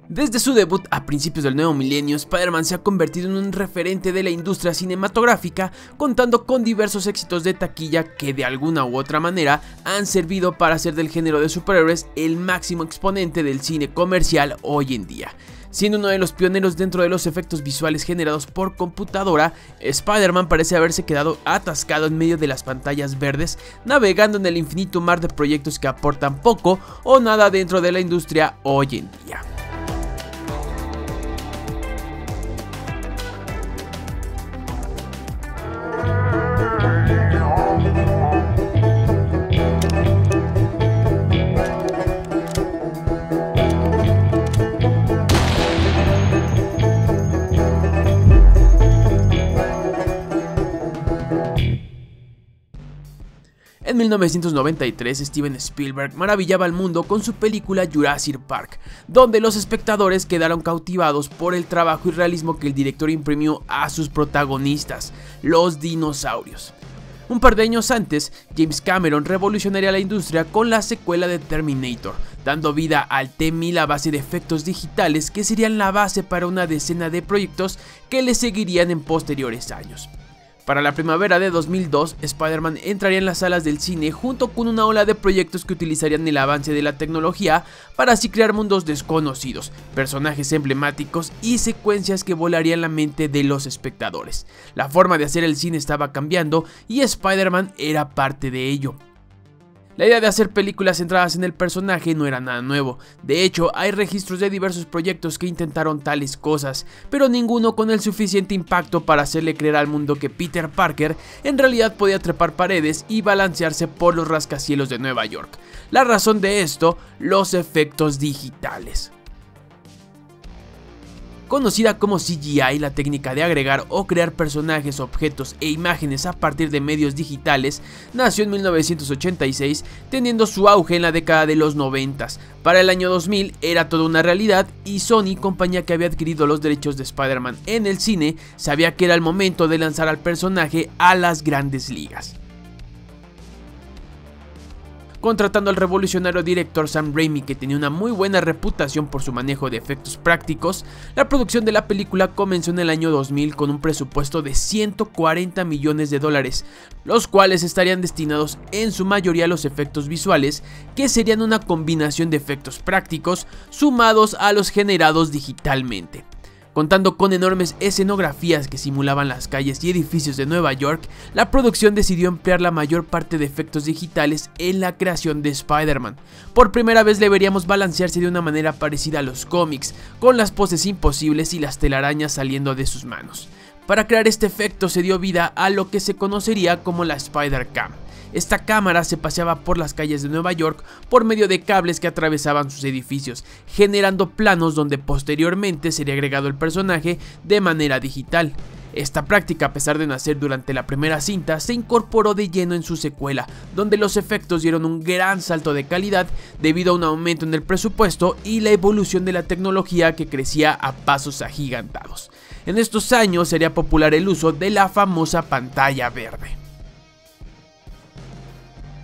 Desde su debut a principios del nuevo milenio, Spider-Man se ha convertido en un referente de la industria cinematográfica, contando con diversos éxitos de taquilla que de alguna u otra manera han servido para hacer del género de superhéroes el máximo exponente del cine comercial hoy en día. Siendo uno de los pioneros dentro de los efectos visuales generados por computadora, Spider-Man parece haberse quedado atascado en medio de las pantallas verdes, navegando en el infinito mar de proyectos que aportan poco o nada dentro de la industria hoy en día. En 1993, Steven Spielberg maravillaba al mundo con su película Jurassic Park, donde los espectadores quedaron cautivados por el trabajo y realismo que el director imprimió a sus protagonistas, los dinosaurios. Un par de años antes, James Cameron revolucionaría la industria con la secuela de Terminator, dando vida al T-1000 a base de efectos digitales que serían la base para una decena de proyectos que le seguirían en posteriores años. Para la primavera de 2002, Spider-Man entraría en las salas del cine junto con una ola de proyectos que utilizarían el avance de la tecnología para así crear mundos desconocidos, personajes emblemáticos y secuencias que volarían la mente de los espectadores. La forma de hacer el cine estaba cambiando y Spider-Man era parte de ello. La idea de hacer películas centradas en el personaje no era nada nuevo. De hecho, hay registros de diversos proyectos que intentaron tales cosas, pero ninguno con el suficiente impacto para hacerle creer al mundo que Peter Parker en realidad podía trepar paredes y balancearse por los rascacielos de Nueva York. La razón de esto, los efectos digitales. Conocida como CGI, la técnica de agregar o crear personajes, objetos e imágenes a partir de medios digitales, nació en 1986, teniendo su auge en la década de los 90. Para el año 2000 era toda una realidad y Sony, compañía que había adquirido los derechos de Spider-Man en el cine, sabía que era el momento de lanzar al personaje a las grandes ligas. Contratando al revolucionario director Sam Raimi, que tenía una muy buena reputación por su manejo de efectos prácticos, la producción de la película comenzó en el año 2000 con un presupuesto de 140 millones de dólares, los cuales estarían destinados en su mayoría a los efectos visuales, que serían una combinación de efectos prácticos sumados a los generados digitalmente. Contando con enormes escenografías que simulaban las calles y edificios de Nueva York, la producción decidió emplear la mayor parte de efectos digitales en la creación de Spider-Man. Por primera vez le veríamos balancearse de una manera parecida a los cómics, con las poses imposibles y las telarañas saliendo de sus manos. Para crear este efecto se dio vida a lo que se conocería como la Spider-Cam. Esta cámara se paseaba por las calles de Nueva York por medio de cables que atravesaban sus edificios, generando planos donde posteriormente sería agregado el personaje de manera digital. Esta práctica, a pesar de nacer durante la primera cinta, se incorporó de lleno en su secuela, donde los efectos dieron un gran salto de calidad debido a un aumento en el presupuesto y la evolución de la tecnología que crecía a pasos agigantados. En estos años sería popular el uso de la famosa pantalla verde.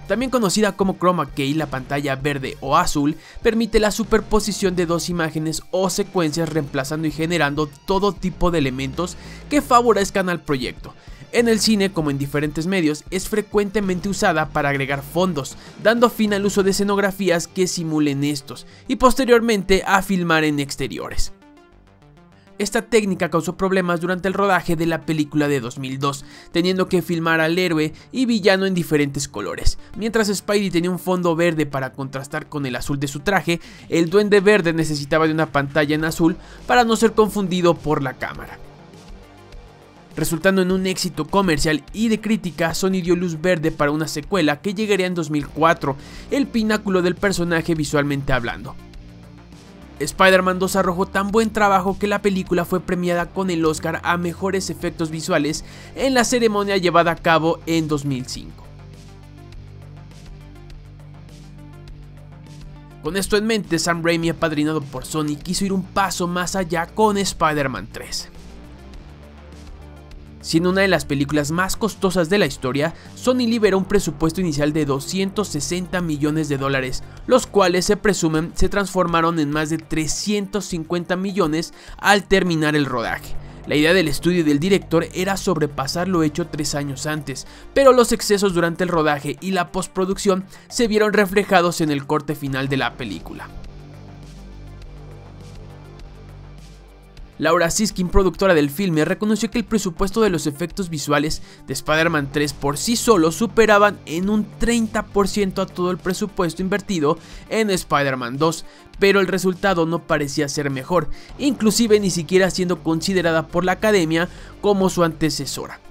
También conocida como Chroma Key, la pantalla verde o azul permite la superposición de dos imágenes o secuencias, reemplazando y generando todo tipo de elementos que favorezcan al proyecto. En el cine, como en diferentes medios, es frecuentemente usada para agregar fondos, dando fin al uso de escenografías que simulen estos, y posteriormente a filmar en exteriores. Esta técnica causó problemas durante el rodaje de la película de 2002, teniendo que filmar al héroe y villano en diferentes colores. Mientras Spidey tenía un fondo verde para contrastar con el azul de su traje, el Duende Verde necesitaba de una pantalla en azul para no ser confundido por la cámara. Resultando en un éxito comercial y de crítica, Sony dio luz verde para una secuela que llegaría en 2004, el pináculo del personaje visualmente hablando. Spider-Man 2 arrojó tan buen trabajo que la película fue premiada con el Oscar a mejores efectos visuales en la ceremonia llevada a cabo en 2005. Con esto en mente, Sam Raimi, apadrinado por Sony, quiso ir un paso más allá con Spider-Man 3. Siendo una de las películas más costosas de la historia, Sony liberó un presupuesto inicial de 260 millones de dólares, los cuales se presumen se transformaron en más de 350 millones al terminar el rodaje. La idea del estudio y del director era sobrepasar lo hecho 3 años antes, pero los excesos durante el rodaje y la postproducción se vieron reflejados en el corte final de la película. Laura Siskin, productora del filme, reconoció que el presupuesto de los efectos visuales de Spider-Man 3 por sí solos superaban en un 30% a todo el presupuesto invertido en Spider-Man 2, pero el resultado no parecía ser mejor, inclusive ni siquiera siendo considerada por la Academia como su antecesora.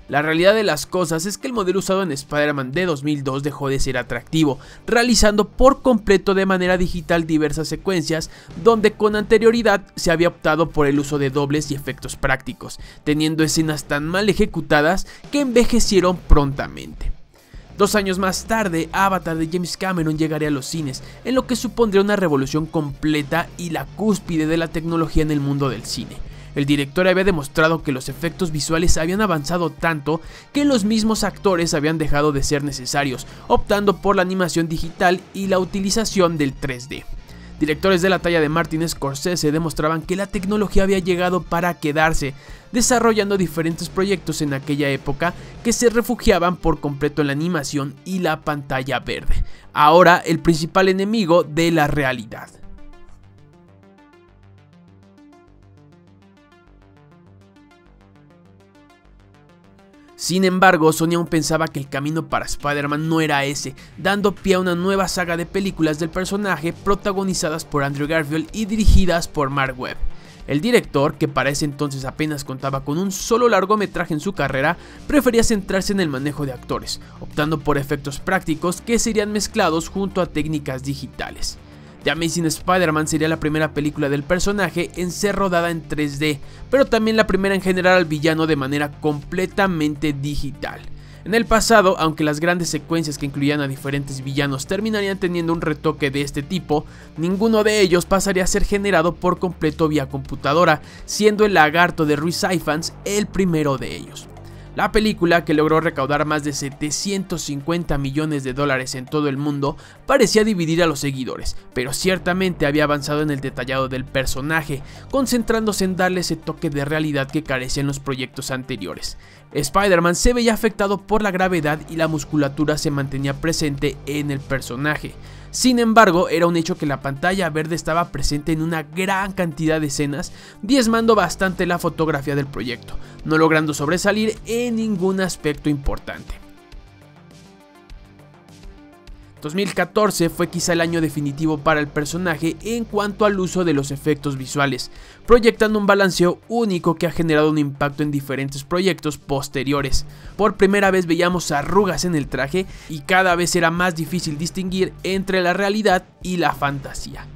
La realidad de las cosas es que el modelo usado en Spider-Man de 2002 dejó de ser atractivo, realizando por completo de manera digital diversas secuencias donde con anterioridad se había optado por el uso de dobles y efectos prácticos, teniendo escenas tan mal ejecutadas que envejecieron prontamente. 2 años más tarde, Avatar de James Cameron llegaría a los cines, en lo que supondría una revolución completa y la cúspide de la tecnología en el mundo del cine. El director había demostrado que los efectos visuales habían avanzado tanto que los mismos actores habían dejado de ser necesarios, optando por la animación digital y la utilización del 3D. Directores de la talla de Martin Scorsese demostraban que la tecnología había llegado para quedarse, desarrollando diferentes proyectos en aquella época que se refugiaban por completo en la animación y la pantalla verde, ahora el principal enemigo de la realidad. Sin embargo, Sony aún pensaba que el camino para Spider-Man no era ese, dando pie a una nueva saga de películas del personaje protagonizadas por Andrew Garfield y dirigidas por Mark Webb. El director, que para ese entonces apenas contaba con un solo largometraje en su carrera, prefería centrarse en el manejo de actores, optando por efectos prácticos que serían mezclados junto a técnicas digitales. The Amazing Spider-Man sería la primera película del personaje en ser rodada en 3D, pero también la primera en generar al villano de manera completamente digital. En el pasado, aunque las grandes secuencias que incluían a diferentes villanos terminarían teniendo un retoque de este tipo, ninguno de ellos pasaría a ser generado por completo vía computadora, siendo el lagarto de Rhys Ifans el primero de ellos. La película, que logró recaudar más de 750 millones de dólares en todo el mundo, parecía dividir a los seguidores, pero ciertamente había avanzado en el detallado del personaje, concentrándose en darle ese toque de realidad que carecían los proyectos anteriores. Spider-Man se veía afectado por la gravedad y la musculatura se mantenía presente en el personaje. Sin embargo, era un hecho que la pantalla verde estaba presente en una gran cantidad de escenas, diezmando bastante la fotografía del proyecto, no logrando sobresalir en ningún aspecto importante. 2014 fue quizá el año definitivo para el personaje en cuanto al uso de los efectos visuales, proyectando un balanceo único que ha generado un impacto en diferentes proyectos posteriores. Por primera vez veíamos arrugas en el traje y cada vez era más difícil distinguir entre la realidad y la fantasía.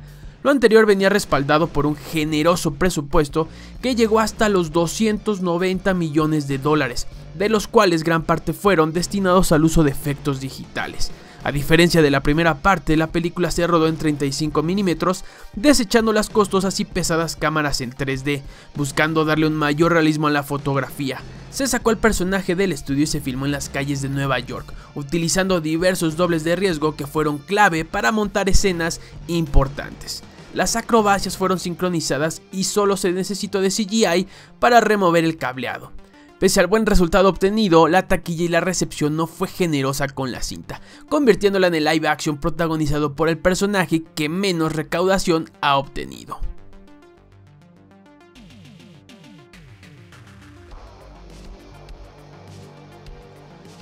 Lo anterior venía respaldado por un generoso presupuesto que llegó hasta los 290 millones de dólares, de los cuales gran parte fueron destinados al uso de efectos digitales. A diferencia de la primera parte, la película se rodó en 35 mm, desechando las costosas y pesadas cámaras en 3D, buscando darle un mayor realismo a la fotografía. Se sacó al personaje del estudio y se filmó en las calles de Nueva York, utilizando diversos dobles de riesgo que fueron clave para montar escenas importantes. Las acrobacias fueron sincronizadas y solo se necesitó de CGI para remover el cableado. Pese al buen resultado obtenido, la taquilla y la recepción no fue generosa con la cinta, convirtiéndola en el live action protagonizado por el personaje que menos recaudación ha obtenido.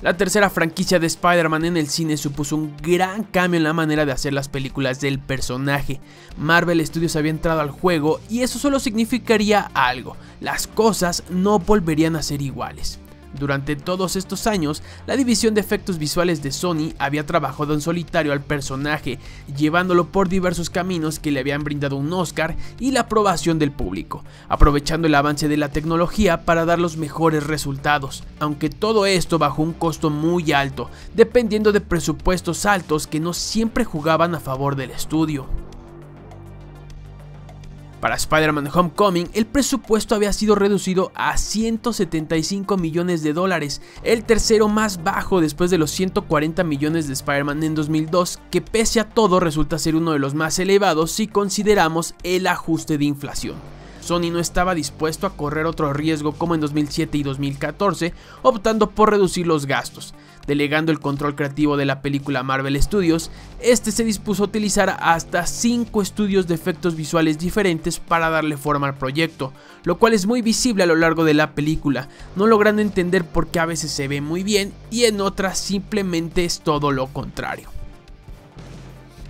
La tercera franquicia de Spider-Man en el cine supuso un gran cambio en la manera de hacer las películas del personaje. Marvel Studios había entrado al juego y eso solo significaría algo: las cosas no volverían a ser iguales. Durante todos estos años, la división de efectos visuales de Sony había trabajado en solitario al personaje, llevándolo por diversos caminos que le habían brindado un Oscar y la aprobación del público, aprovechando el avance de la tecnología para dar los mejores resultados, aunque todo esto bajo un costo muy alto, dependiendo de presupuestos altos que no siempre jugaban a favor del estudio. Para Spider-Man Homecoming, el presupuesto había sido reducido a $175 millones, el tercero más bajo después de los 140 millones de Spider-Man en 2002, que pese a todo resulta ser uno de los más elevados si consideramos el ajuste de inflación. Sony no estaba dispuesto a correr otro riesgo como en 2007 y 2014, optando por reducir los gastos. Delegando el control creativo de la película a Marvel Studios, este se dispuso a utilizar hasta 5 estudios de efectos visuales diferentes para darle forma al proyecto, lo cual es muy visible a lo largo de la película, no logrando entender por qué a veces se ve muy bien y en otras simplemente es todo lo contrario.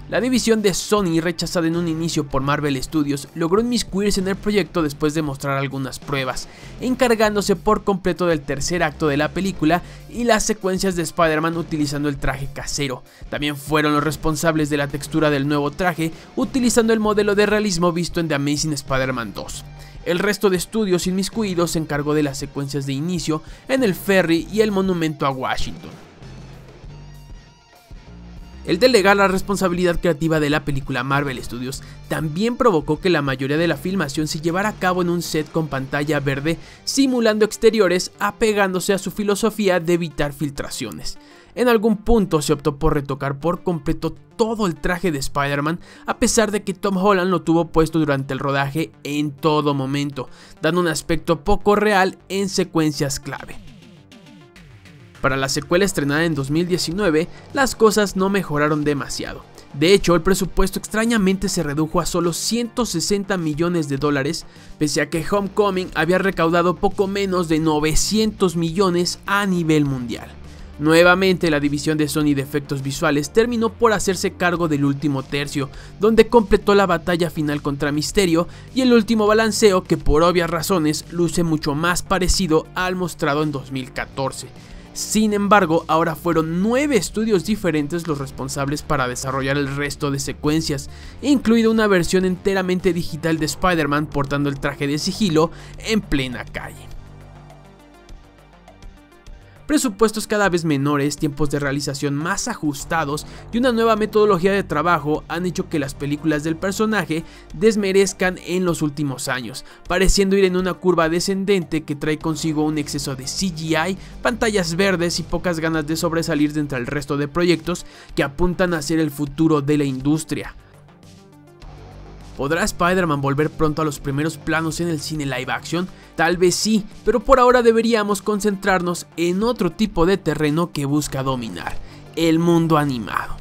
La división de Sony, rechazada en un inicio por Marvel Studios, logró inmiscuirse en el proyecto después de mostrar algunas pruebas, encargándose por completo del tercer acto de la película y las secuencias de Spider-Man utilizando el traje casero. También fueron los responsables de la textura del nuevo traje, utilizando el modelo de realismo visto en The Amazing Spider-Man 2. El resto de estudios inmiscuidos se encargó de las secuencias de inicio en el ferry y el monumento a Washington. El delegar la responsabilidad creativa de la película a Marvel Studios también provocó que la mayoría de la filmación se llevara a cabo en un set con pantalla verde, simulando exteriores, apegándose a su filosofía de evitar filtraciones. En algún punto se optó por retocar por completo todo el traje de Spider-Man, a pesar de que Tom Holland lo tuvo puesto durante el rodaje en todo momento, dando un aspecto poco real en secuencias clave. Para la secuela estrenada en 2019, las cosas no mejoraron demasiado. De hecho, el presupuesto extrañamente se redujo a solo $160 millones, pese a que Homecoming había recaudado poco menos de 900 millones a nivel mundial. Nuevamente, la división de Sony de efectos visuales terminó por hacerse cargo del último tercio, donde completó la batalla final contra Mysterio y el último balanceo que por obvias razones luce mucho más parecido al mostrado en 2014. Sin embargo, ahora fueron 9 estudios diferentes los responsables para desarrollar el resto de secuencias, incluida una versión enteramente digital de Spider-Man portando el traje de sigilo en plena calle. Presupuestos cada vez menores, tiempos de realización más ajustados y una nueva metodología de trabajo han hecho que las películas del personaje desmerezcan en los últimos años, pareciendo ir en una curva descendente que trae consigo un exceso de CGI, pantallas verdes y pocas ganas de sobresalir de entre el resto de proyectos que apuntan a ser el futuro de la industria. ¿Podrá Spider-Man volver pronto a los primeros planos en el cine live action? Tal vez sí, pero por ahora deberíamos concentrarnos en otro tipo de terreno que busca dominar, el mundo animado.